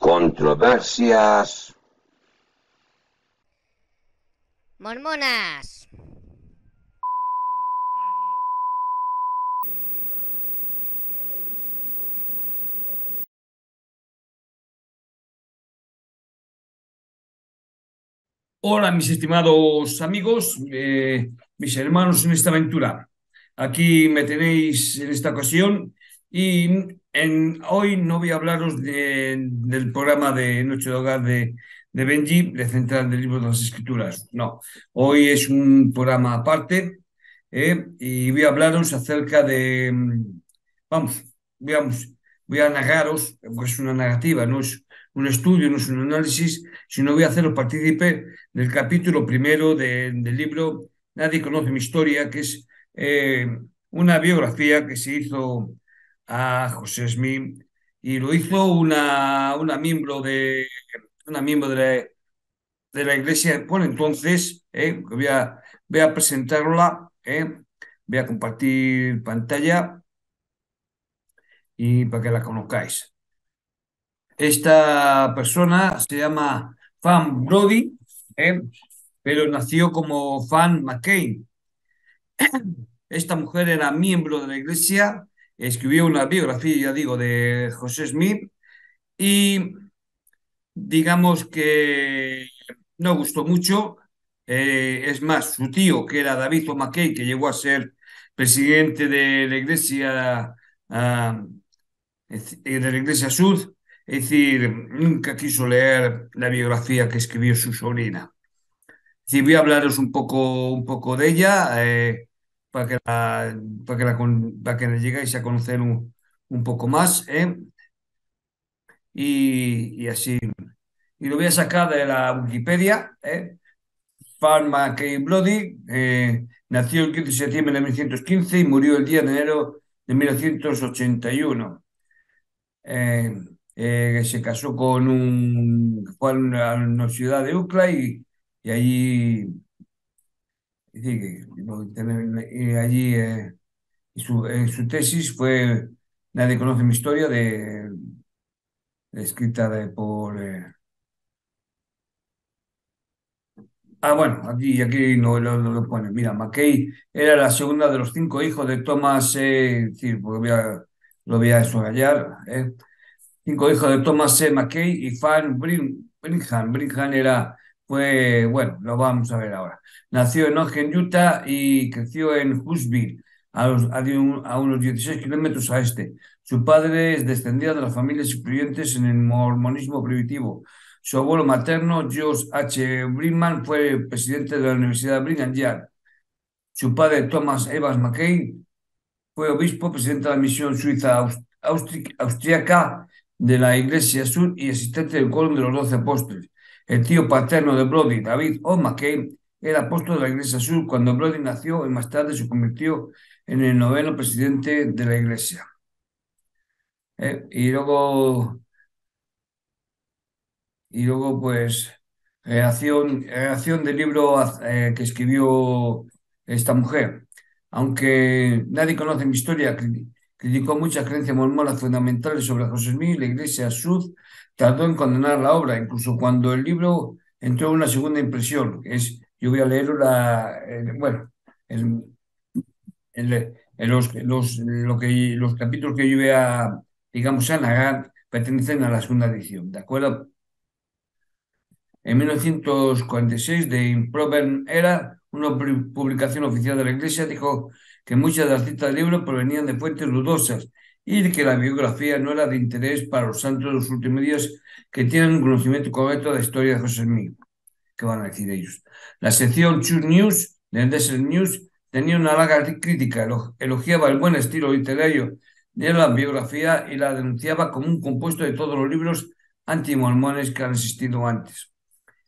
Controversias. Mormonas. Hola, mis estimados amigos, mis hermanos en esta aventura. Aquí me tenéis en esta ocasión y hoy no voy a hablaros del programa de Noche de Hogar de Benji, de Central del Libro de las Escrituras. No, hoy es un programa aparte, y voy a hablaros acerca de, vamos, veamos, voy a narraros, pues es una narrativa, no es un estudio, no es un análisis, sino voy a haceros partícipe del capítulo primero del libro Nadie conoce mi historia, que es una biografía que se hizo a José Smith y lo hizo una miembro de la iglesia por entonces. Voy a presentarla, voy a compartir pantalla y para que la conozcáis. Esta persona se llama Fan Brody, ¿eh? Pero nació como Fan McCain. Esta mujer era miembro de la iglesia, escribió una biografía, ya digo, de José Smith y digamos que no gustó mucho. Es más, su tío, que era David O. McKay, que llegó a ser presidente de la iglesia, ah, de la iglesia Sud, es decir, nunca quiso leer la biografía que escribió su sobrina. Sí, voy a hablaros un poco de ella, para que para que la llegáis a conocer un poco más, y así. Y lo voy a sacar de la Wikipedia. Farma K. Brody nació el 15 de septiembre de 1915 y murió el día de enero de 1981. Eh, Se casó con fue a la Universidad de UCLA y allí, sí, y allí, su tesis fue Nadie conoce mi historia, escrita por... bueno, aquí no lo pone. Mira, McKay era la segunda de los cinco hijos de Thomas, sí, porque lo voy a subrayar, cinco hijos de Thomas C. McKay y Fan Brigham. Brigham bueno, lo vamos a ver ahora. Nació en Ogden, Utah y creció en Huntsville, a unos 16 kilómetros a este. Su padre descendía de las familias influyentes en el mormonismo primitivo. Su abuelo materno, George H. Brigham, fue presidente de la Universidad Brigham Young. Su padre, Thomas Evans McCain, fue obispo, presidente de la misión suiza austriaca de la Iglesia Sur y asistente del Quórum de los 12 Apóstoles. El tío paterno de Brody, David O. McCain, era apóstol de la Iglesia Sur cuando Brody nació y más tarde se convirtió en el noveno presidente de la Iglesia. Y luego pues, redacción del libro que escribió esta mujer. Aunque nadie conoce mi historia, criticó muchas creencias mormonas fundamentales sobre José Smith, la Iglesia Sud tardó en condenar la obra, incluso cuando el libro entró en una segunda impresión. Yo voy a leer bueno, el- los capítulos que yo voy a, digamos, a narrar pertenecen a la segunda edición, ¿de acuerdo? En 1946, The Improver Era, una publicación oficial de la Iglesia, dijo que muchas de las citas del libro provenían de fuentes dudosas y que la biografía no era de interés para los santos de los últimos días que tienen un conocimiento correcto de la historia de José Smith. ¿Qué van a decir ellos? La sección True News del Desert News tenía una larga crítica, elogiaba el buen estilo literario de la biografía y la denunciaba como un compuesto de todos los libros antimormones que han existido antes.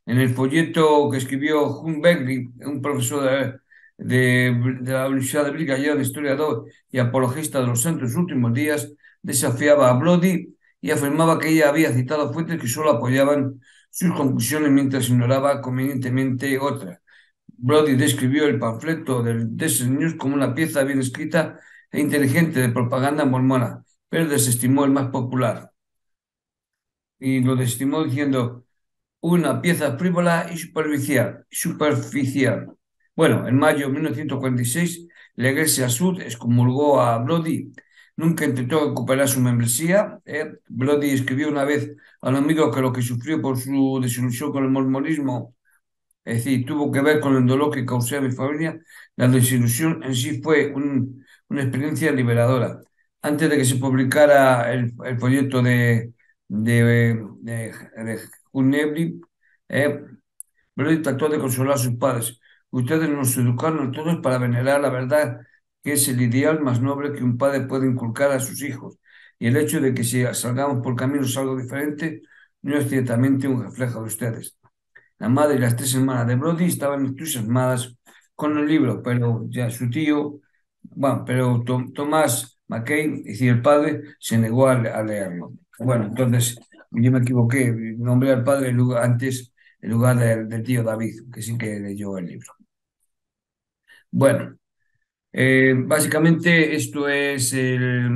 En el folleto que escribió Hugh Beckley, un profesor de la Universidad de Brigham, historiador y apologista de los santos últimos días, desafiaba a Brody y afirmaba que ella había citado fuentes que solo apoyaban sus conclusiones mientras ignoraba convenientemente otras. Brody describió el panfleto del Desert News como una pieza bien escrita e inteligente de propaganda mormona, pero desestimó el más popular. y lo desestimó diciendo una pieza frívola y superficial. Bueno, en mayo de 1946, la Iglesia Sud excomulgó a Brody. Nunca intentó recuperar su membresía. Brody escribió una vez a un amigo que lo que sufrió por su desilusión con el mormonismo, es decir, tuvo que ver con el dolor que causé a mi familia. La desilusión en sí fue una experiencia liberadora. Antes de que se publicara el folleto de Hucknall, eh, Brody trató de consolar a sus padres. Ustedes nos educaron a todos para venerar la verdad, que es el ideal más noble que un padre puede inculcar a sus hijos. Y el hecho de que si salgamos por caminos algo diferentes no es ciertamente un reflejo de ustedes. La madre y las tres hermanas de Brody estaban entusiasmadas con el libro, pero ya su tío, bueno, pero Tomás McKay, es decir, el padre, se negó a leerlo. Bueno, entonces yo me equivoqué, nombré al padre antes en lugar del tío David, que sí que leyó el libro. Bueno, básicamente esto es eh,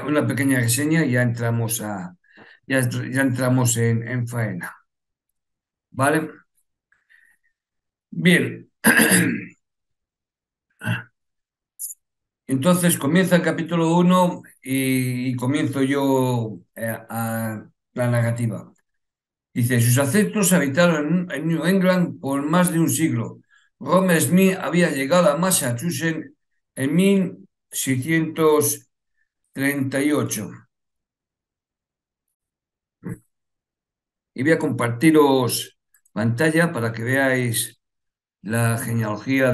una pequeña reseña y ya entramos en faena. ¿Vale? Bien. Entonces comienza el capítulo 1 y comienzo yo a la narrativa. Dice, sus ancestros habitaron en New England por más de un siglo. Robert Smith había llegado a Massachusetts en 1638. Y voy a compartiros pantalla para que veáis la genealogía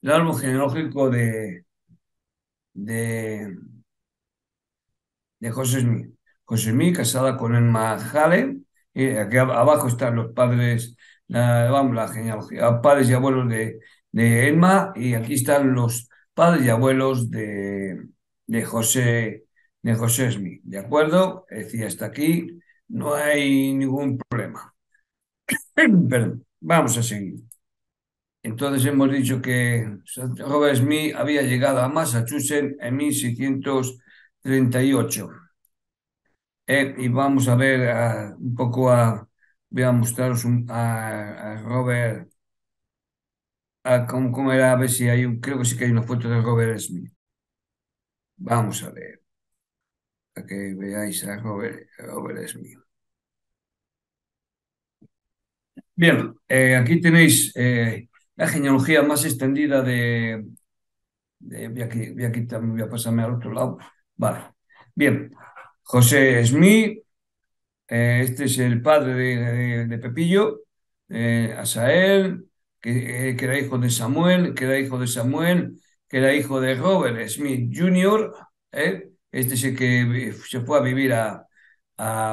el árbol genealógico de, de José Smith. José Smith, casada con Emma Hale, y aquí abajo están los padres, vamos, la genealogía, padres y abuelos de Emma, y aquí están los padres y abuelos de José, de José Smith, ¿de acuerdo? Es decir, hasta aquí no hay ningún problema. Perdón, vamos a seguir. Entonces hemos dicho que Robert Smith había llegado a Massachusetts en 1638. Y vamos a ver un poco voy a mostraros a Robert, cómo era, a ver si hay creo que sí que hay una foto de Robert Smith. Vamos a ver, para que veáis a Robert Smith. Bien, aquí tenéis la genealogía más extendida voy a también voy a pasarme al otro lado. Vale, bien, José Smith. Este es el padre de Pepillo, Asael, que era hijo de Samuel, que era hijo de Samuel, que era hijo de Robert Smith Jr. Este es el que se fue a vivir a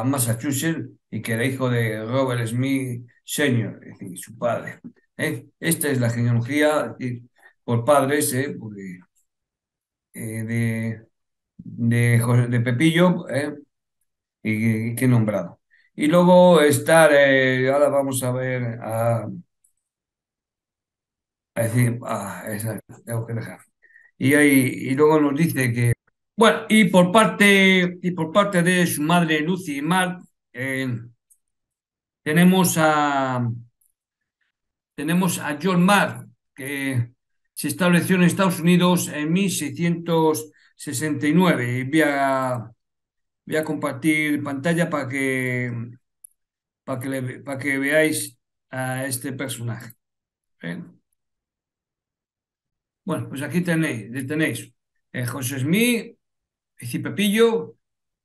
Massachusetts y que era hijo de Robert Smith Sr., es decir, su padre. Esta es la genealogía, es decir, por padres, de Pepillo, y que he nombrado. Y luego estar, ahora vamos a ver, a decir, tengo que dejar. Y luego nos dice que, bueno, y por parte de su madre Lucy y Mark, eh, tenemos a, tenemos a John Mark, que se estableció en Estados Unidos en 1669. Y voy a compartir pantalla para que veáis a este personaje. Bien. Bueno, pues aquí tenéis José Smith, y Pepillo,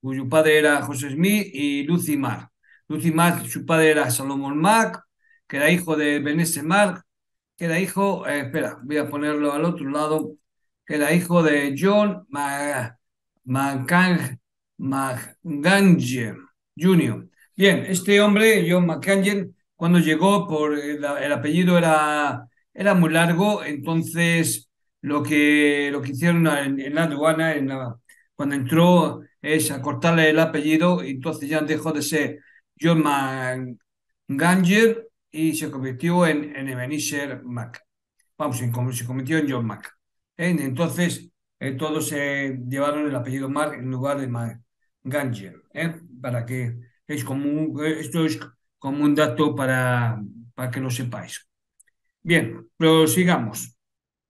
cuyo padre era José Smith, y Lucy Mark. Lucy Mark, su padre era Salomón Mark, que era hijo de Benesse Mark, que era hijo, espera, voy a ponerlo al otro lado, que era hijo de John McGanger Jr. Bien, este hombre, John McGanger, cuando llegó, el apellido era muy largo, entonces lo que hicieron en la aduana, cuando entró, es acortarle el apellido, y entonces ya dejó de ser John McGanger y se convirtió en Ebenezer Mac. Vamos, se convirtió en John Mac. Entonces, todos llevaron el apellido Mar en lugar de Ganger, para que esto es como un dato para que lo sepáis. Bien, prosigamos.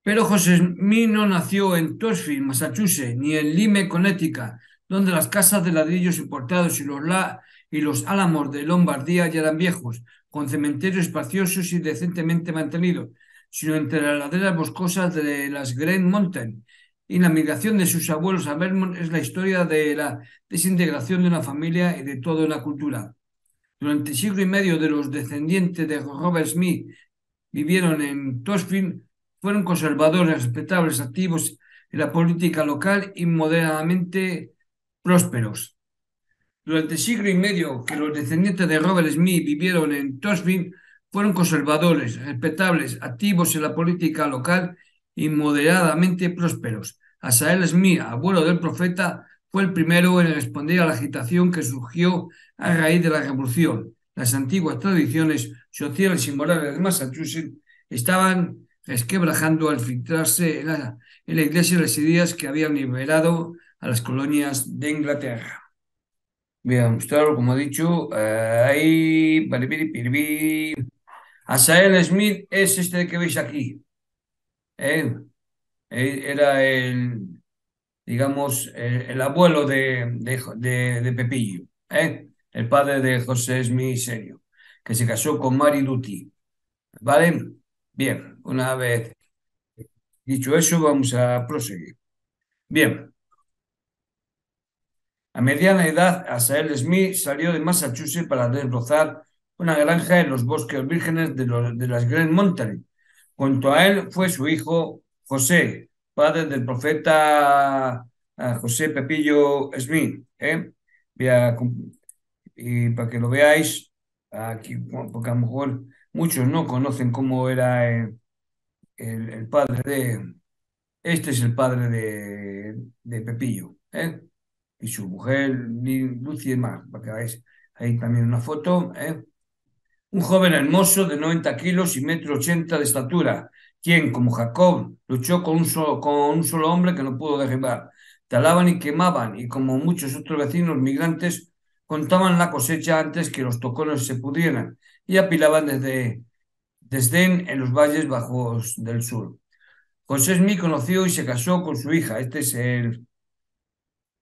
Pero José Smith no nació en Townsville, Massachusetts, ni en Lyme, Connecticut, donde las casas de ladrillos importados y los álamos de Lombardía ya eran viejos, con cementerios espaciosos y decentemente mantenidos, sino entre las laderas boscosas de las Green Mountain. Y la migración de sus abuelos a Vermont es la historia de la desintegración de una familia y de toda una cultura. Durante el siglo y medio de los descendientes de Robert Smith vivieron en Townsville fueron conservadores, respetables, activos en la política local y moderadamente prósperos. Durante el siglo y medio que los descendientes de Robert Smith vivieron en Townsville, fueron conservadores, respetables, activos en la política local y moderadamente prósperos. Asael Smith, abuelo del profeta, fue el primero en responder a la agitación que surgió a raíz de la Revolución. Las antiguas tradiciones sociales y morales de Massachusetts estaban resquebrajando al filtrarse en la iglesia las ideas que habían liberado a las colonias de Inglaterra. Bien, claro, como he dicho, ahí, paripiri, Asael Smith es este que veis aquí. ¿eh? Era digamos, el abuelo de Pepillo, el padre de José Smith Serio, que se casó con Mary Duty. ¿Vale? Bien, una vez dicho eso, vamos a proseguir. Bien, a mediana edad, Asael Smith salió de Massachusetts para desbrozar una granja en los bosques vírgenes de las Green Mountain. Junto a él fue su hijo José, padre del profeta José Pepillo Smith. Voy a y para que lo veáis, aquí, porque a lo mejor muchos no conocen cómo era el padre de... Este es el padre de Pepillo, y su mujer, Lucy y más, para que veáis ahí también una foto. Un joven hermoso de 90 kilos y 1,80 m de estatura, quien, como Jacob, luchó con un solo hombre que no pudo derribar. Talaban y quemaban, y como muchos otros vecinos migrantes, contaban la cosecha antes que los tocones se pudieran, y apilaban desdén en los valles bajos del sur. José Smith conoció y se casó con su hija.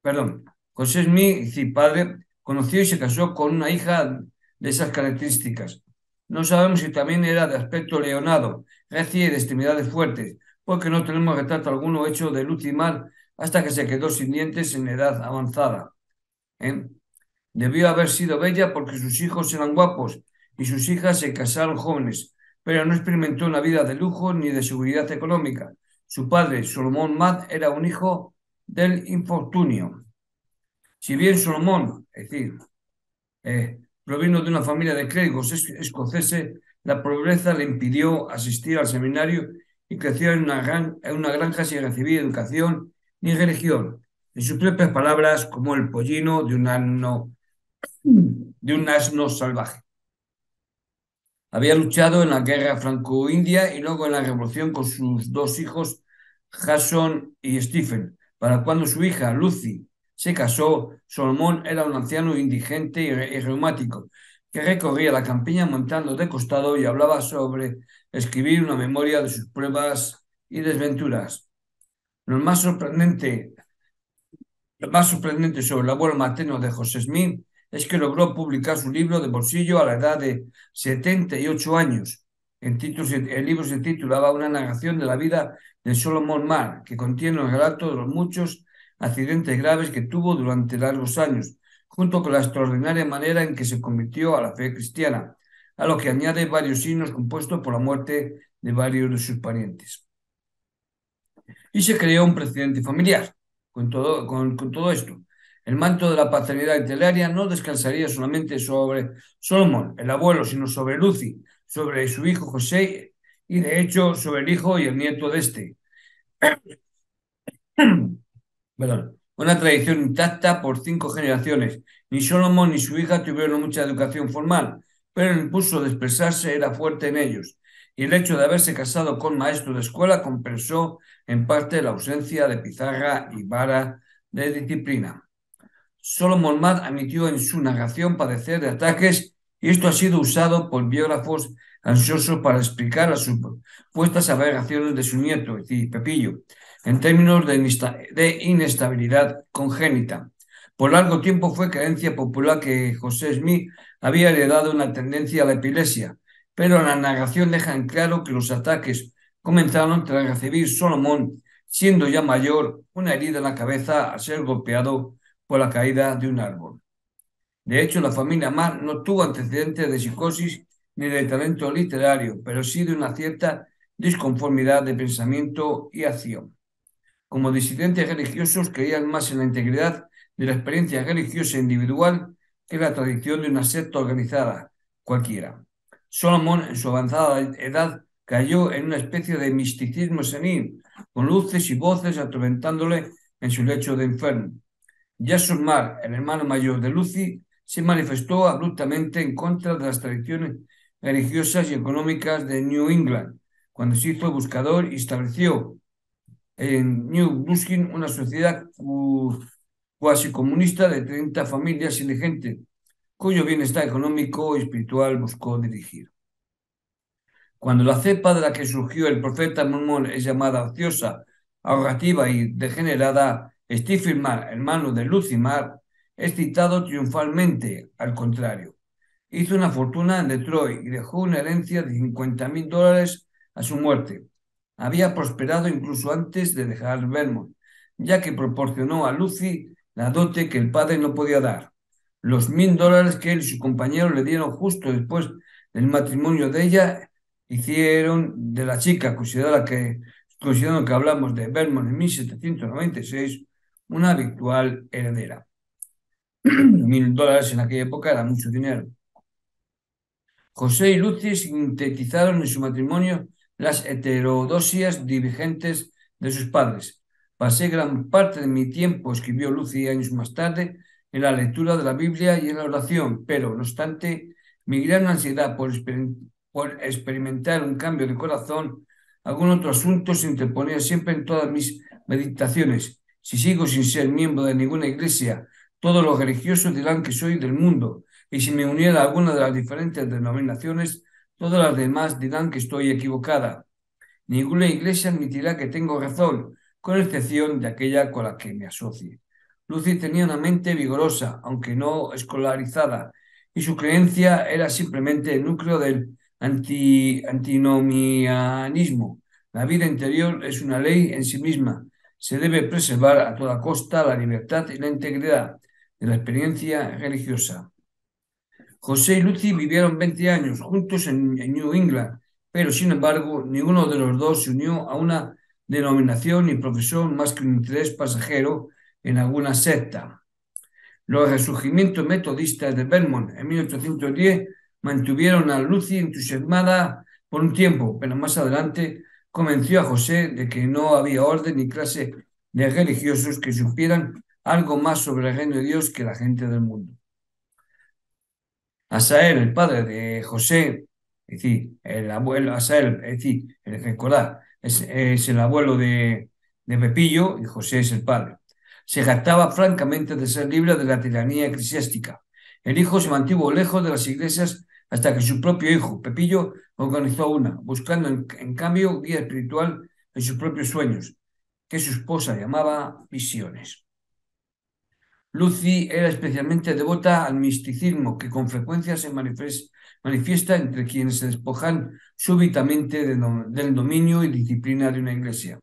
Perdón, José Smith, sí, padre, conoció y se casó con una hija de esas características. No sabemos si también era de aspecto leonado, recia y de extremidades fuertes, porque no tenemos retrato alguno hecho de luz y mal hasta que se quedó sin dientes en edad avanzada. ¿eh? Debió haber sido bella porque sus hijos eran guapos y sus hijas se casaron jóvenes, pero no experimentó una vida de lujo ni de seguridad económica. Su padre, Solomon Matt, era un hijo del infortunio. Si bien Solomon, es decir, provino de una familia de clérigos escoceses, la pobreza le impidió asistir al seminario y creció en una granja sin recibir educación ni religión. En sus propias palabras, como el pollino de un asno salvaje. Había luchado en la guerra franco-india y luego en la revolución con sus dos hijos, Jason y Stephen. Para cuando su hija, Lucy, se casó, Solomón era un anciano indigente y reumático que recorría la campiña montando de costado y hablaba sobre escribir una memoria de sus pruebas y desventuras. Lo más sorprendente Lo más sorprendente sobre el abuelo materno de José Smith es que logró publicar su libro de bolsillo a la edad de 78 años. El libro se titulaba Una narración de la vida de Solomon Mar, que contiene el relato de los muchos accidentes graves que tuvo durante largos años, junto con la extraordinaria manera en que se convirtió a la fe cristiana, a lo que añade varios signos compuestos por la muerte de varios de sus parientes. Y se creó un precedente familiar con todo esto. El manto de la paternidad literaria no descansaría solamente sobre Solomon, el abuelo, sino sobre Lucy, sobre su hijo José y de hecho sobre el hijo y el nieto de este. Perdón. Una tradición intacta por 5 generaciones. Ni Solomon ni su hija tuvieron mucha educación formal, pero el impulso de expresarse era fuerte en ellos. y el hecho de haberse casado con maestro de escuela compensó en parte la ausencia de pizarra y vara de disciplina. Solomon Mad admitió en su narración padecer de ataques y esto ha sido usado por biógrafos ansiosos para explicar las supuestas aberraciones de su nieto, es decir, Pepillo, en términos de inestabilidad congénita. Por largo tiempo fue creencia popular que José Smith había heredado una tendencia a la epilepsia, pero la narración deja en claro que los ataques comenzaron tras recibir Solomon, siendo ya mayor, una herida en la cabeza al ser golpeado por la caída de un árbol. De hecho, la familia Marr no tuvo antecedentes de psicosis ni de talento literario, pero sí de una cierta disconformidad de pensamiento y acción. Como disidentes religiosos creían más en la integridad de la experiencia religiosa individual que la tradición de una secta organizada cualquiera. Solomon, en su avanzada edad, cayó en una especie de misticismo senil, con luces y voces atormentándole en su lecho de enfermo. Jason Marr, el hermano mayor de Lucy, se manifestó abruptamente en contra de las tradiciones religiosas y económicas de New England, cuando se hizo buscador y estableció en New Brunswick una sociedad cuasi comunista de 30 familias indigentes, cuyo bienestar económico y espiritual buscó dirigir. Cuando la cepa de la que surgió el profeta mormón es llamada ociosa, ahorrativa y degenerada, Stephen Marr, hermano de Lucy Marr, es citado triunfalmente, al contrario. Hizo una fortuna en Detroit y dejó una herencia de $50,000 a su muerte. Había prosperado incluso antes de dejar Vermont, ya que proporcionó a Lucy la dote que el padre no podía dar. Los $1,000 que él y su compañero le dieron justo después del matrimonio de ella hicieron de la chica, considerando que hablamos de Vermont en 1796, una habitual heredera. $1,000 en aquella época era mucho dinero. José y Lucy sintetizaron en su matrimonio las heterodoxias divergentes de sus padres. Pasé gran parte de mi tiempo, escribió Lucy años más tarde, en la lectura de la Biblia y en la oración, pero, no obstante, mi gran ansiedad por experimentar un cambio de corazón, algún otro asunto se interponía siempre en todas mis meditaciones. Si sigo sin ser miembro de ninguna iglesia, todos los religiosos dirán que soy del mundo, y si me uniera a alguna de las diferentes denominaciones, todas las demás dirán que estoy equivocada. Ninguna iglesia admitirá que tengo razón, con excepción de aquella con la que me asocie. Lucy tenía una mente vigorosa, aunque no escolarizada, y su creencia era simplemente el núcleo del antinomianismo. La vida interior es una ley en sí misma. Se debe preservar a toda costa la libertad y la integridad de la experiencia religiosa. José y Lucy vivieron 20 años juntos en New England, pero sin embargo ninguno de los dos se unió a una denominación ni profesó más que un interés pasajero en alguna secta. Los resurgimientos metodistas de Vermont en 1810 mantuvieron a Lucy entusiasmada por un tiempo, pero más adelante convenció a José de que no había orden ni clase de religiosos que supieran algo más sobre el reino de Dios que la gente del mundo. Asael, el padre de José, es decir, el abuelo, Asael, es decir, recordar, es el abuelo de Pepillo y José es el padre. Se jactaba francamente de ser libre de la tiranía eclesiástica. El hijo se mantuvo lejos de las iglesias hasta que su propio hijo, Pepillo, organizó una, buscando en cambio guía espiritual en sus propios sueños, que su esposa llamaba visiones. Lucy era especialmente devota al misticismo, que con frecuencia se manifiesta entre quienes se despojan súbitamente del dominio y disciplina de una iglesia.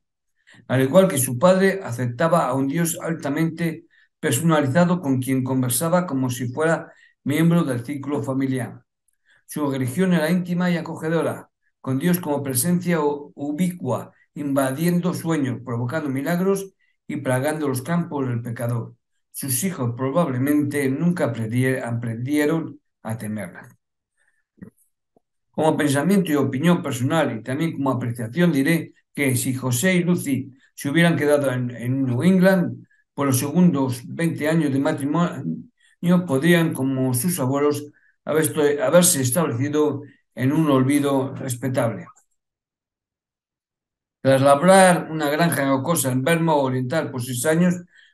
Al igual que su padre, aceptaba a un Dios altamente personalizado con quien conversaba como si fuera miembro del círculo familiar. Su religión era íntima y acogedora, con Dios como presencia ubicua, invadiendo sueños, provocando milagros y plagando los campos del pecador. Sus hijos probablemente nunca aprendieron a temerla. Como pensamiento y opinión personal y también como apreciación diré que si José y Lucy se hubieran quedado en New England por los segundos 20 años de matrimonio, podrían, como sus abuelos, haberse establecido en un olvido respetable. Tras labrar una granja rocosa en Vermont Oriental por 6 años,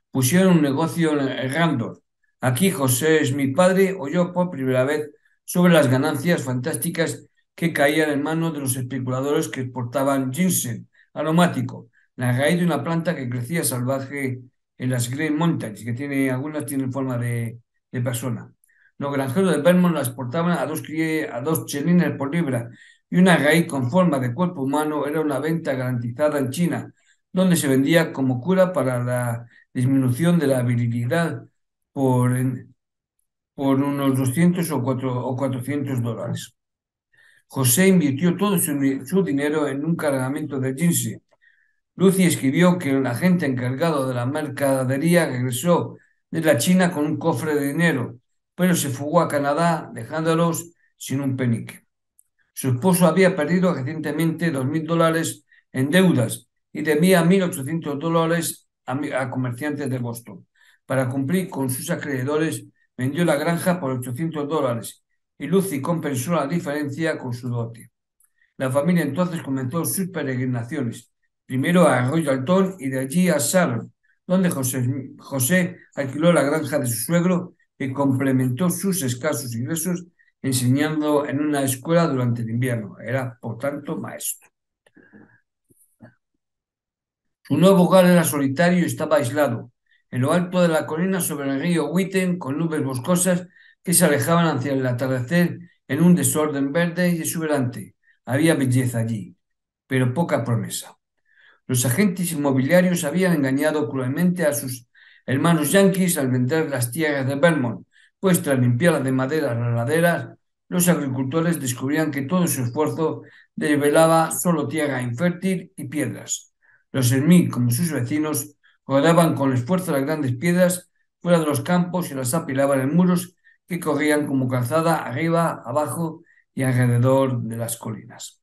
pusieron un negocio en Randolph. Aquí José es mi padre, oyó por primera vez sobre las ganancias fantásticas que caían en manos de los especuladores que exportaban ginseng aromático, la raíz de una planta que crecía salvaje en las Green Mountains, que algunas tienen forma de persona. Los granjeros de Vermont la exportaban a dos chelines por libra y una raíz con forma de cuerpo humano era una venta garantizada en China, donde se vendía como cura para la disminución de la virilidad por, por unos 200 o 400 dólares. José invirtió todo su dinero en un cargamento de ginseng. Lucy escribió que el agente encargado de la mercadería regresó de la China con un cofre de dinero, pero se fugó a Canadá dejándolos sin un penique. Su esposo había perdido recientemente $2.000 en deudas y debía $1.800 a comerciantes de Boston. Para cumplir con sus acreedores, vendió la granja por $800 y Lucy compensó la diferencia con su dote. La familia entonces comenzó sus peregrinaciones, primero a Royalton y de allí a Sharon, donde José alquiló la granja de su suegro y complementó sus escasos ingresos enseñando en una escuela durante el invierno. Era, por tanto, maestro. Su nuevo hogar era solitario y estaba aislado, en lo alto de la colina sobre el río Witten, con nubes boscosas que se alejaban hacia el atardecer en un desorden verde y exuberante. Había belleza allí, pero poca promesa. Los agentes inmobiliarios habían engañado cruelmente a sus hermanos yanquis al vender las tierras de Vermont, pues tras limpiarlas de maderas las laderas, los agricultores descubrían que todo su esfuerzo revelaba solo tierra infértil y piedras. Los Smith, como sus vecinos, rodaban con esfuerzo las grandes piedras fuera de los campos y las apilaban en muros que corrían como calzada arriba, abajo y alrededor de las colinas.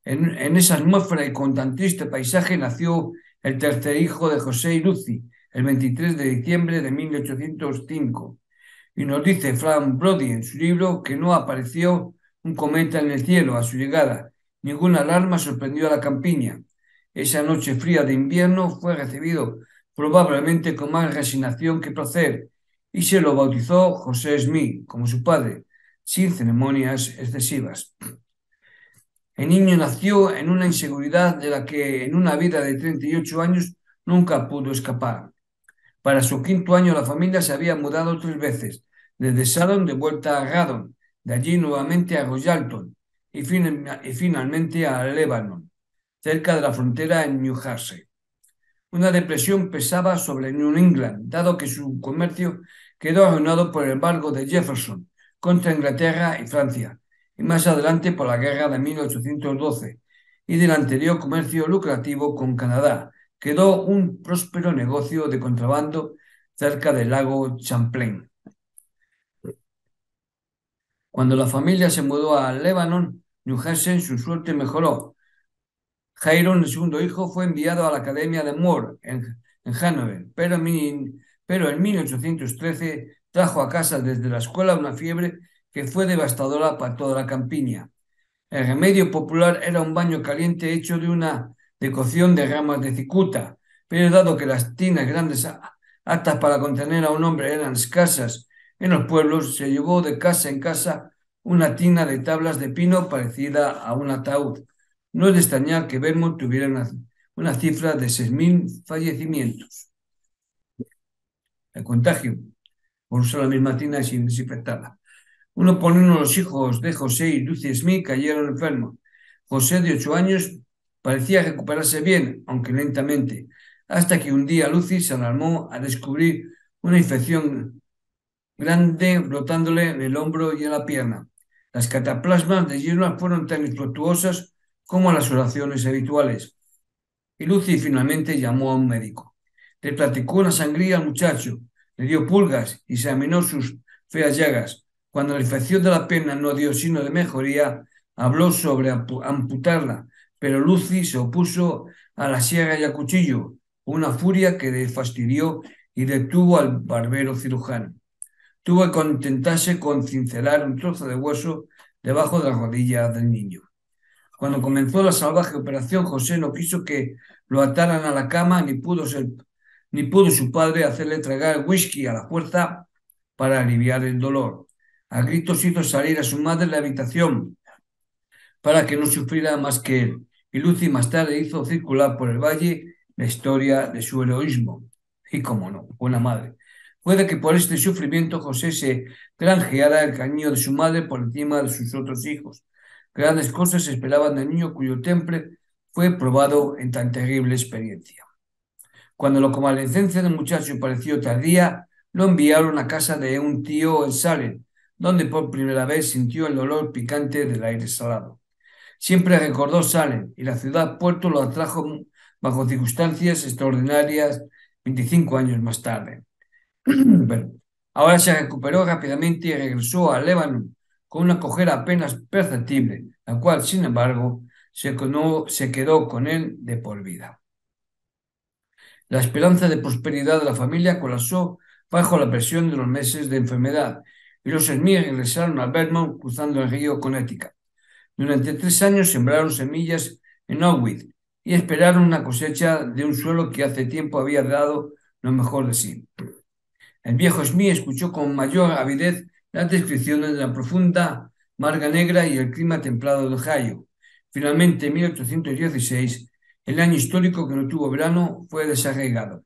En esa atmósfera y con tan triste paisaje nació el tercer hijo de José y Lucy, el 23 de diciembre de 1805. Y nos dice Frank Brody en su libro que no apareció un cometa en el cielo a su llegada. Ninguna alarma sorprendió a la campiña. Esa noche fría de invierno fue recibido probablemente con más resignación que placer y se lo bautizó José Smith como su padre, sin ceremonias excesivas. El niño nació en una inseguridad de la que en una vida de 38 años nunca pudo escapar. Para su quinto año la familia se había mudado 3 veces, desde Sharon de vuelta a Radon, de allí nuevamente a Royalton y finalmente a Lebanon, cerca de la frontera en New Jersey. Una depresión pesaba sobre New England, dado que su comercio quedó arruinado por el embargo de Jefferson contra Inglaterra y Francia, y más adelante por la guerra de 1812, y del anterior comercio lucrativo con Canadá. Quedó un próspero negocio de contrabando cerca del lago Champlain. Cuando la familia se mudó a Lebanon, New Jersey, su suerte mejoró. Jairo, el segundo hijo, fue enviado a la Academia de Moore en Hanover, pero en 1813 trajo a casa desde la escuela una fiebre que fue devastadora para toda la campiña. El remedio popular era un baño caliente hecho de una decocción de ramas de cicuta, pero dado que las tinas grandes aptas para contener a un hombre eran escasas en los pueblos, se llevó de casa en casa una tina de tablas de pino parecida a un ataúd. No es de extrañar que Vermont tuviera una cifra de 6.000 fallecimientos. El contagio, por usar la misma tina sin desinfectarla. Uno por uno los hijos de José y Lucy Smith cayeron enfermos. José, de 8 años, parecía recuperarse bien, aunque lentamente, hasta que un día Lucy se alarmó al descubrir una infección grande brotándole en el hombro y en la pierna. Las cataplasmas de Gilman fueron tan infructuosas como las oraciones habituales. Y Lucy finalmente llamó a un médico. Le platicó una sangría al muchacho, le dio pulgas y examinó sus feas llagas. Cuando la infección de la pierna no dio signo de mejoría, habló sobre amputarla, pero Lucy se opuso a la sierra y al cuchillo, una furia que le fastidió y detuvo al barbero cirujano. Tuvo que contentarse con cincelar un trozo de hueso debajo de la rodilla del niño. Cuando comenzó la salvaje operación, José no quiso que lo ataran a la cama, ni pudo su padre hacerle tragar whisky a la fuerza para aliviar el dolor. A gritos hizo salir a su madre de la habitación para que no sufriera más que él. Y Lucy más tarde hizo circular por el valle la historia de su heroísmo. Y cómo no, buena madre. Puede que por este sufrimiento José se granjeara el cariño de su madre por encima de sus otros hijos. Grandes cosas esperaban del niño cuyo temple fue probado en tan terrible experiencia. Cuando la convalecencia del muchacho pareció tardía, lo enviaron a casa de un tío en Salem, donde por primera vez sintió el olor picante del aire salado. Siempre recordó Salem y la ciudad puerto lo atrajo bajo circunstancias extraordinarias 25 años más tarde. Pero ahora se recuperó rápidamente y regresó a Lebanon con una cojera apenas perceptible, la cual, sin embargo, se quedó con él de por vida. La esperanza de prosperidad de la familia colapsó bajo la presión de los meses de enfermedad y los Smith regresaron a Vermont cruzando el río Connecticut. Durante 3 años sembraron semillas en Norwich y esperaron una cosecha de un suelo que hace tiempo había dado lo mejor de sí. El viejo Smith escuchó con mayor avidez las descripciones de la profunda Marga Negra y el clima templado de Ohio. Finalmente, en 1816, el año histórico que no tuvo verano, fue desarraigado.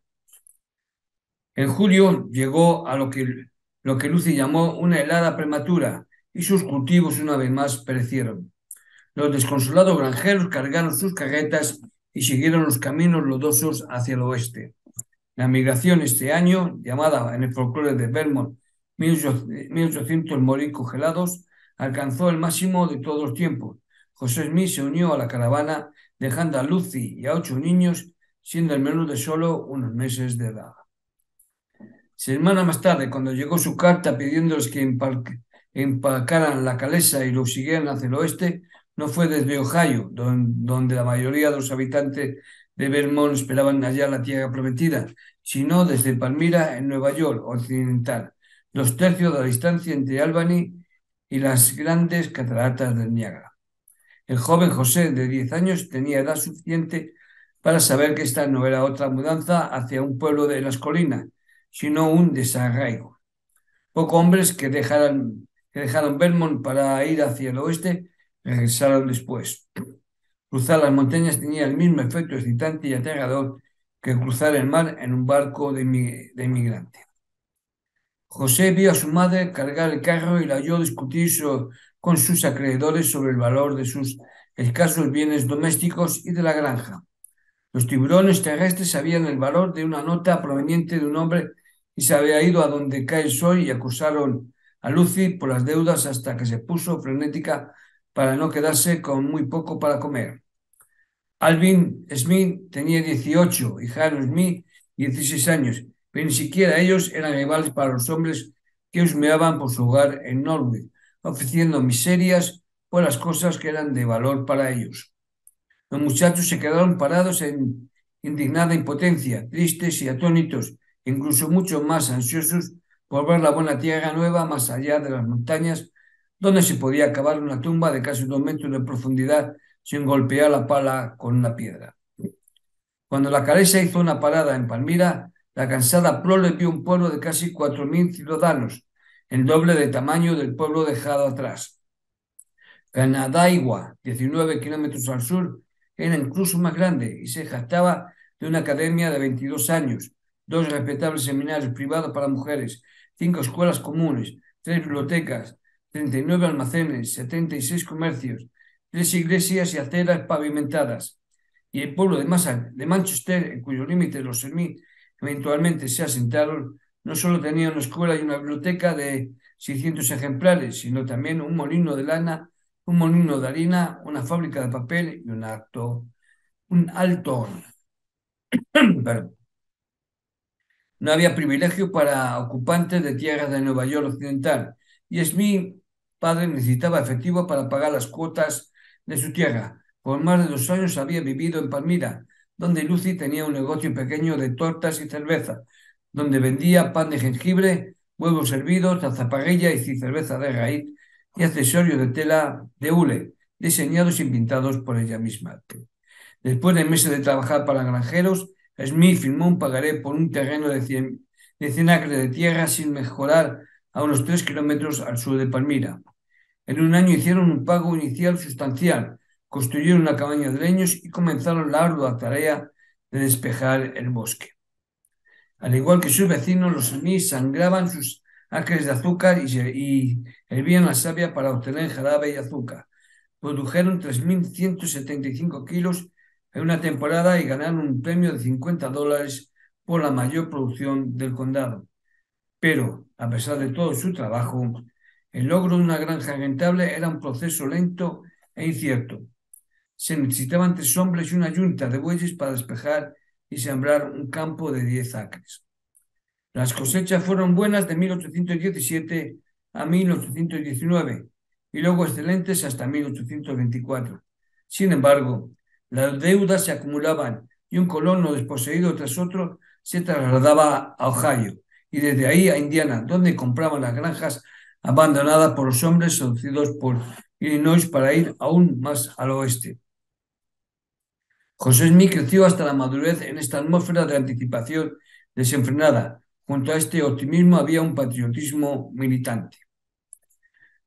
En julio llegó a lo que Lucy llamó una helada prematura y sus cultivos una vez más perecieron. Los desconsolados granjeros cargaron sus carretas y siguieron los caminos lodosos hacia el oeste. La migración este año, llamada en el folclore de Vermont 1800 morir congelados, alcanzó el máximo de todos los tiempos. José Smith se unió a la caravana dejando a Lucy y a 8 niños, siendo el menor de solo unos meses de edad. Semanas más tarde, cuando llegó su carta pidiéndoles que empacaran la calesa y lo siguieran hacia el oeste, no fue desde Ohio, donde la mayoría de los habitantes de Vermont esperaban hallar la tierra prometida, sino desde Palmyra, en Nueva York occidental, 2/3 de la distancia entre Albany y las grandes cataratas del Niágara. El joven José, de 10 años, tenía edad suficiente para saber que esta no era otra mudanza hacia un pueblo de las colinas, sino un desarraigo. Pocos hombres que dejaron Vermont para ir hacia el oeste regresaron después. Cruzar las montañas tenía el mismo efecto excitante y aterrador que cruzar el mar en un barco de inmigrante. José vio a su madre cargar el carro y la oyó discutir con sus acreedores sobre el valor de sus escasos bienes domésticos y de la granja. Los tiburones terrestres sabían el valor de una nota proveniente de un hombre y se había ido a donde cae el sol y acusaron a Lucy por las deudas hasta que se puso frenética para no quedarse con muy poco para comer. Alvin Smith tenía 18 y Harold Smith 16 años, pero ni siquiera ellos eran rivales para los hombres que husmeaban por su hogar en Norwich, ofreciendo miserias por las cosas que eran de valor para ellos. Los muchachos se quedaron parados en indignada impotencia, tristes y atónitos, incluso mucho más ansiosos por ver la buena tierra nueva más allá de las montañas, donde se podía cavar una tumba de casi 2 metros de profundidad sin golpear la pala con una piedra. Cuando la calesa hizo una parada en Palmira, la cansada prole vio un pueblo de casi 4.000 ciudadanos, el doble de tamaño del pueblo dejado atrás. Canandaigua, 19 kilómetros al sur, era incluso más grande y se jactaba de una academia de 22 años, 2 respetables seminarios privados para mujeres, 5 escuelas comunes, 3 bibliotecas, 39 almacenes, 76 comercios, 3 iglesias y aceras pavimentadas. Y el pueblo de Manchester, en cuyo límite los Smith eventualmente se asentaron, no solo tenía una escuela y una biblioteca de 600 ejemplares, sino también un molino de lana, un molino de harina, una fábrica de papel y un alto horno. No había privilegio para ocupantes de tierras de Nueva York Occidental, y Smith, padre, necesitaba efectivo para pagar las cuotas de su tierra. Por más de 2 años había vivido en Palmira, donde Lucy tenía un negocio pequeño de tortas y cerveza, donde vendía pan de jengibre, huevos hervidos, alzaparrilla y cerveza de raíz y accesorios de tela de hule, diseñados y pintados por ella misma. Después de meses de trabajar para granjeros, Smith firmó un pagaré por un terreno de 100 acres de tierra sin mejorar a unos 3 kilómetros al sur de Palmira. En un año hicieron un pago inicial sustancial, construyeron una cabaña de leños y comenzaron la ardua tarea de despejar el bosque. Al igual que sus vecinos, los Smith sangraban sus acres de azúcar y hervían la savia para obtener jarabe y azúcar. Produjeron 3.175 kilos en una temporada y ganaron un premio de $50 por la mayor producción del condado. Pero, a pesar de todo su trabajo, el logro de una granja rentable era un proceso lento e incierto. Se necesitaban 3 hombres y una yunta de bueyes para despejar y sembrar un campo de 10 acres. Las cosechas fueron buenas de 1817 a 1819 y luego excelentes hasta 1824. Sin embargo, las deudas se acumulaban y un colono desposeído tras otro se trasladaba a Ohio y desde ahí a Indiana, donde compraban las granjas abandonadas por los hombres seducidos por Illinois para ir aún más al oeste. José Smith creció hasta la madurez en esta atmósfera de anticipación desenfrenada. Junto a este optimismo había un patriotismo militante.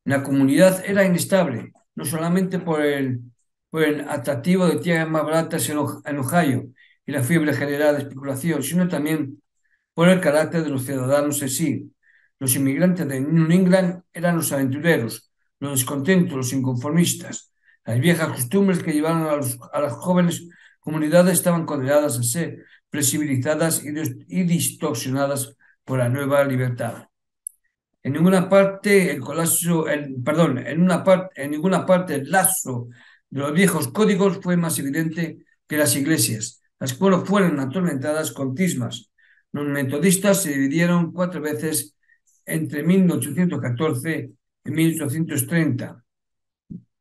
La comunidad era inestable, no solamente por el atractivo de tierras más baratas en Ohio y la fiebre general de especulación, sino también por el carácter de los ciudadanos en sí. Los inmigrantes de New England eran los aventureros, los descontentos, los inconformistas. Las viejas costumbres que llevaron a las jóvenes comunidades estaban condenadas a ser flexibilizadas y distorsionadas por la nueva libertad. En ninguna parte en ninguna parte el lazo de los viejos códigos fue más evidente que las iglesias. Las cuales fueron atormentadas con cismas. Los metodistas se dividieron 4 veces entre 1814 y 1830.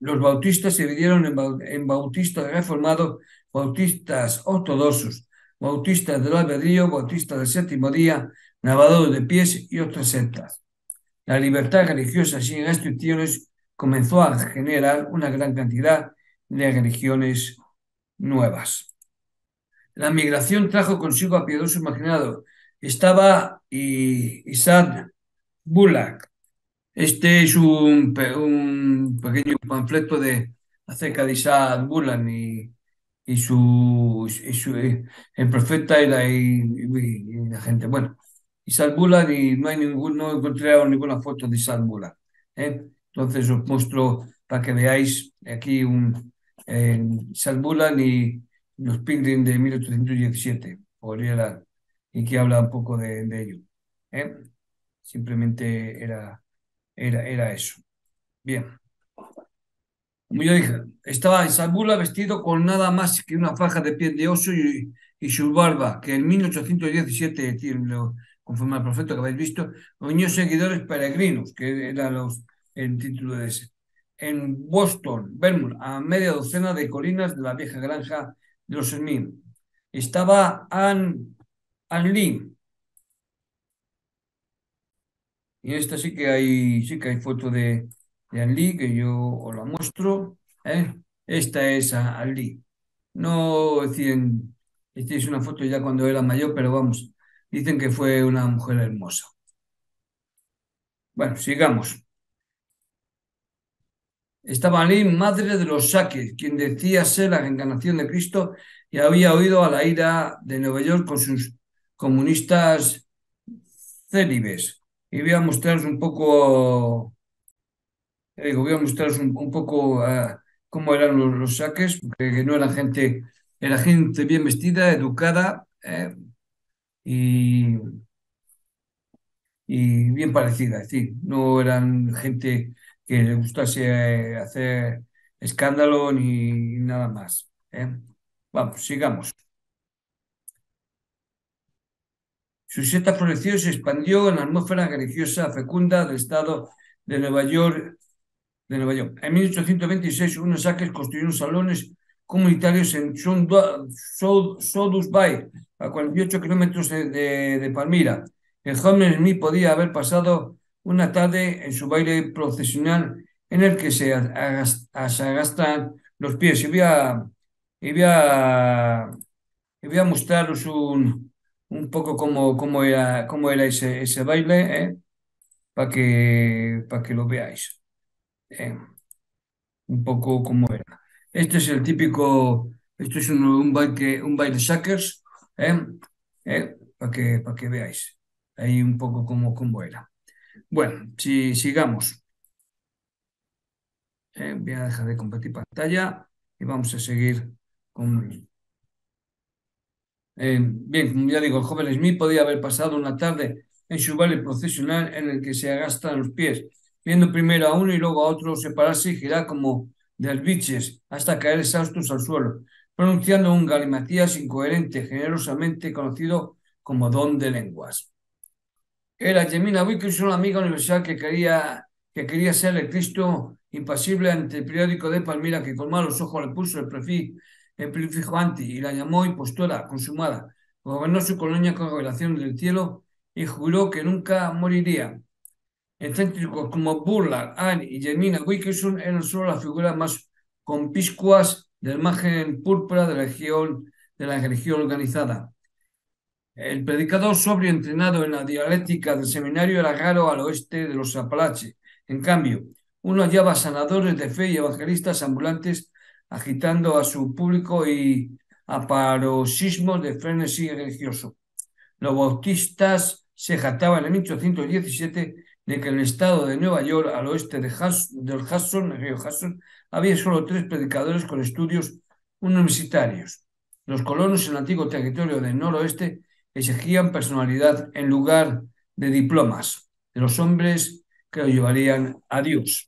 Los bautistas se dividieron en bautistas reformados, bautistas ortodoxos, bautistas del albedrío, bautistas del séptimo día, lavados de pies y otras sectas. La libertad religiosa sin restricciones comenzó a generar una gran cantidad de religiones nuevas. La migración trajo consigo a piadosos marginados. Estaba Isaac Bullock. Este es un pequeño panfleto acerca de Isaac Bullock el profeta y la gente. Bueno, Isaac Bullock y no encontré ninguna foto de Isaac Bullock. Entonces os muestro para que veáis aquí Isaac Bullock y los Pilgrims de 1817, y que habla un poco de ello. Simplemente era eso. Bien. Como yo dije, estaba Isaac Bullock vestido con nada más que una faja de piel de oso y su barba, que en 1817, conforme al profeta que habéis visto, reunió seguidores peregrinos, que era el título de ese. En Boston, Vermont, a media docena de colinas de la vieja granja de los Smith, estaba Ann Lee. Y esta sí que hay foto de Ann Lee, que yo os la muestro. Esta es Ann Lee. No deciden, esta es una foto ya cuando era mayor, pero vamos, dicen que fue una mujer hermosa. Bueno, sigamos. Estaba Lee, madre de los Saques, quien decía ser la reencarnación de Cristo y había oído a la ira de Nueva York con sus comunistas célibes. Y voy a mostraros un poco, cómo eran los Saques, que no eran gente, era gente bien vestida, educada, y, y bien parecida, es decir, no eran gente que le gustase hacer escándalo ni nada más. Vamos, sigamos. Su seta floreció y se expandió en la atmósfera religiosa fecunda del estado de Nueva York. En 1826, unos saques construyeron salones comunitarios en Sodus Bay, a 48 kilómetros de Palmira. El joven Smith podía haber pasado una tarde en su baile procesional en el que se agastan los pies. Y voy a, y voy a mostraros un poco cómo era ese baile, para que lo veáis. ¿Eh? Un poco cómo era. Este es el típico, esto es un baile shackers, ¿eh? Para que veáis ahí un poco cómo era. Bueno, si sigamos, voy a dejar de compartir pantalla y vamos a seguir con... bien, como ya digo, el joven Smith podía haber pasado una tarde en su baile procesional en el que se agastan los pies, viendo primero a uno y luego a otro separarse y girar como derviches hasta caer exhaustos al suelo, pronunciando un galimatías incoherente, generosamente conocido como don de lenguas. Era Jemina Wilkinson, la amiga universal que quería ser el Cristo impasible ante el periódico de Palmira que con malos ojos le puso el prefijo anti y la llamó impostora consumada. Gobernó su colonia con revelaciones del cielo y juró que nunca moriría. Excéntricos como Burlard, Anne y Jemina Wilkinson eran solo las figuras más conspicuas del margen púrpura de la religión organizada. El predicador sobrio entrenado en la dialéctica del seminario era raro al oeste de los Apalaches. En cambio, uno hallaba sanadores de fe y evangelistas ambulantes agitando a su público y a paroxismos de frenesí religioso. Los bautistas se jactaban en 1817 de que en el estado de Nueva York, al oeste del Hudson, el río Hudson, había solo 3 predicadores con estudios universitarios. Los colonos en el antiguo territorio del noroeste exigían personalidad en lugar de diplomas de los hombres que lo llevarían a Dios.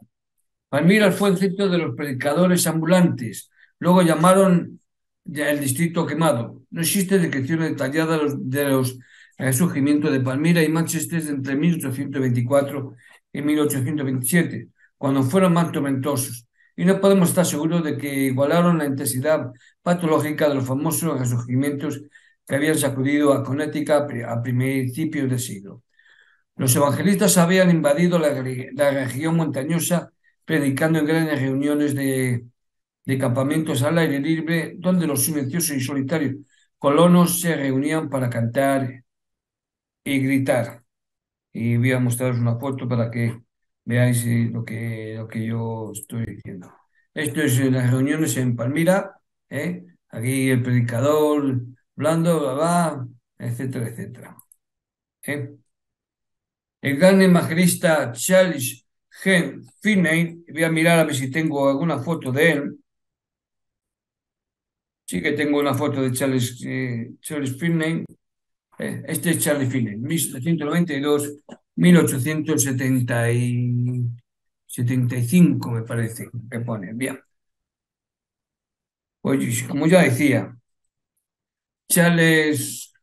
Palmira fue el centro de los predicadores ambulantes. Luego llamaron el distrito quemado. No existe descripción detallada de los surgimientos de Palmira y Manchester entre 1824 y 1827, cuando fueron más tormentosos. Y no podemos estar seguros de que igualaron la intensidad patológica de los famosos resurgimientos que habían sacudido a Connecticut a principios del siglo. Los evangelistas habían invadido la región montañosa, predicando en grandes reuniones de campamentos al aire libre, donde los silenciosos y solitarios colonos se reunían para cantar y gritar. Y voy a mostraros una foto para que veáis lo que yo estoy diciendo. Esto es las reuniones en Palmira, ¿eh? Aquí el predicador hablando, bla, bla, etcétera, etcétera. ¿Eh? El gran evangelista Charles G. Finney, voy a mirar a ver si tengo alguna foto de él. Sí que tengo una foto de Charles Finney. Este es Charles Finney, 1792-1875, me parece que pone. Bien, pues como ya decía, Charles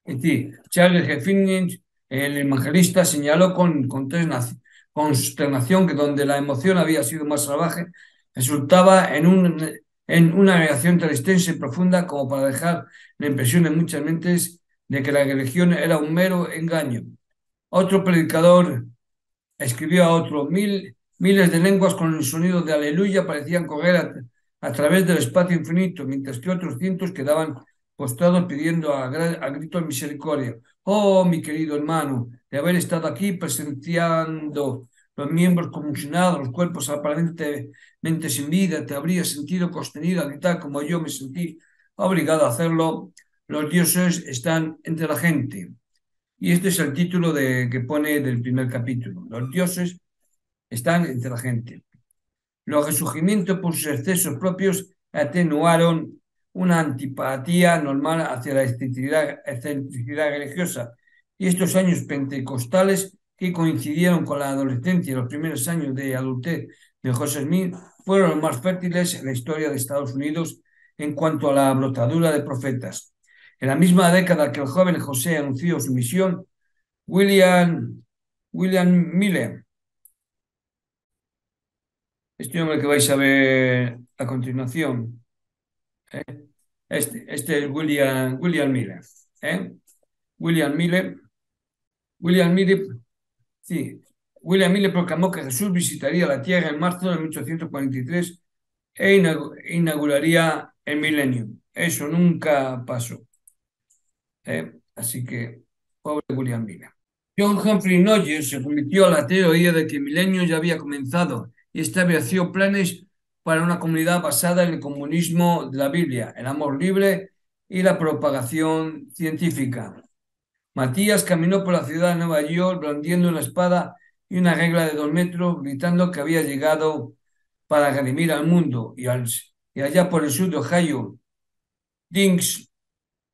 Es decir, Charles Heffinger, el evangelista, señaló con consternación que donde la emoción había sido más salvaje, resultaba en una reacción tan extensa y profunda como para dejar la impresión en muchas mentes de que la religión era un mero engaño. Otro predicador escribió a otro, miles de lenguas con el sonido de aleluya parecían correr a través del espacio infinito, mientras que otros cientos quedaban postrados pidiendo a gritos misericordia. Oh, mi querido hermano, de haber estado aquí presenciando los miembros convulsionados, los cuerpos aparentemente sin vida, te habría sentido constreñido a gritar como yo me sentí obligado a hacerlo. Los dioses están entre la gente. Y este es el título que pone del primer capítulo. Los dioses están entre la gente. Los resurgimientos por sus excesos propios atenuaron una antipatía normal hacia la excentricidad religiosa. Y estos años pentecostales, que coincidieron con la adolescencia y los primeros años de adultez de José Smith, fueron los más fértiles en la historia de Estados Unidos en cuanto a la brotadura de profetas. En la misma década que el joven José anunció su misión, William, William Miller, este hombre que vais a ver a continuación, ¿eh? Este es William Miller. ¿Eh? William Miller, William Miller, sí, William Miller proclamó que Jesús visitaría la Tierra en marzo de 1843 e inauguraría el milenio. Eso nunca pasó. Así que, pobre William Miller. John Humphrey Noyes se convirtió a la teoría de que el milenio ya había comenzado y estableció planes para una comunidad basada en el comunismo de la Biblia, el amor libre y la propagación científica. Matías caminó por la ciudad de Nueva York blandiendo una espada y una regla de 2 metros, gritando que había llegado para redimir al mundo. Y allá por el sur de Ohio, Dings,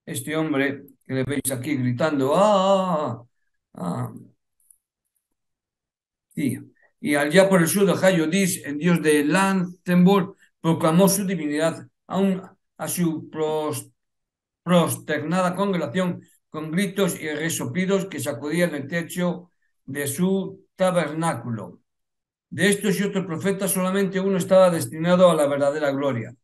este hombre que le veis aquí gritando, ¡ah! ¡Ah! Sí. Y allá por el sur de Ohio, Dis, el dios de Lansingburg, proclamó su divinidad a su prosternada congregación con gritos y resoplidos que sacudían el techo de su tabernáculo. De estos y otros profetas, solamente uno estaba destinado a la verdadera gloria.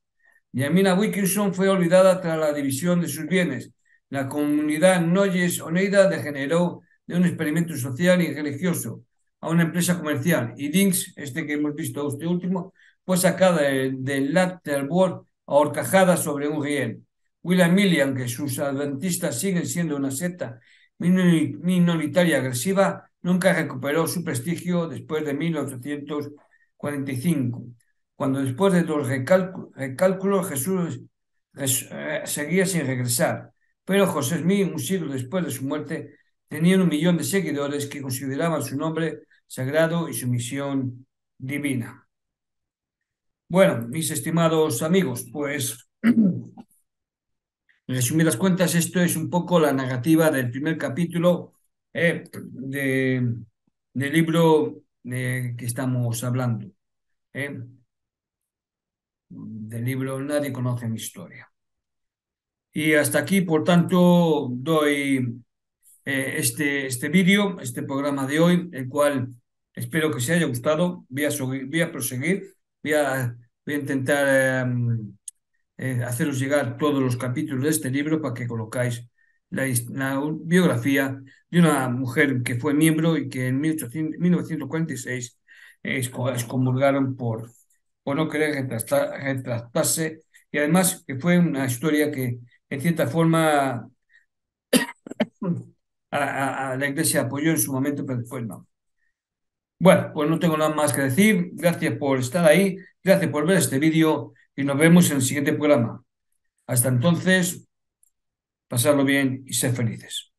Yamina Wilkinson fue olvidada tras la división de sus bienes. La comunidad Noyes Oneida degeneró de un experimento social y religioso a una empresa comercial. Y Dings, este que hemos visto, este último, fue sacada del Latterworld a horcajada sobre un riel. William Milley, aunque sus adventistas siguen siendo una secta minoritaria agresiva, nunca recuperó su prestigio después de 1845, cuando después de los recálculos Jesús seguía sin regresar. Pero José Smith, un siglo después de su muerte, tenía 1 millón de seguidores que consideraban su nombre sagrado y su misión divina. Bueno, mis estimados amigos, pues en resumidas cuentas, esto es un poco la narrativa del primer capítulo del libro que estamos hablando. Del libro Nadie conoce mi historia. Y hasta aquí, por tanto, doy este vídeo, este programa de hoy, el cual espero que os haya gustado. Voy a proseguir, voy a intentar haceros llegar todos los capítulos de este libro para que colocáis la biografía de una mujer que fue miembro y que en 1946 excomulgaron por no querer retractarse, y además que fue una historia que en cierta forma a la Iglesia apoyó en su momento, pero después no. Bueno, pues no tengo nada más que decir. Gracias por estar ahí, gracias por ver este vídeo y nos vemos en el siguiente programa. Hasta entonces, pasadlo bien y sed felices.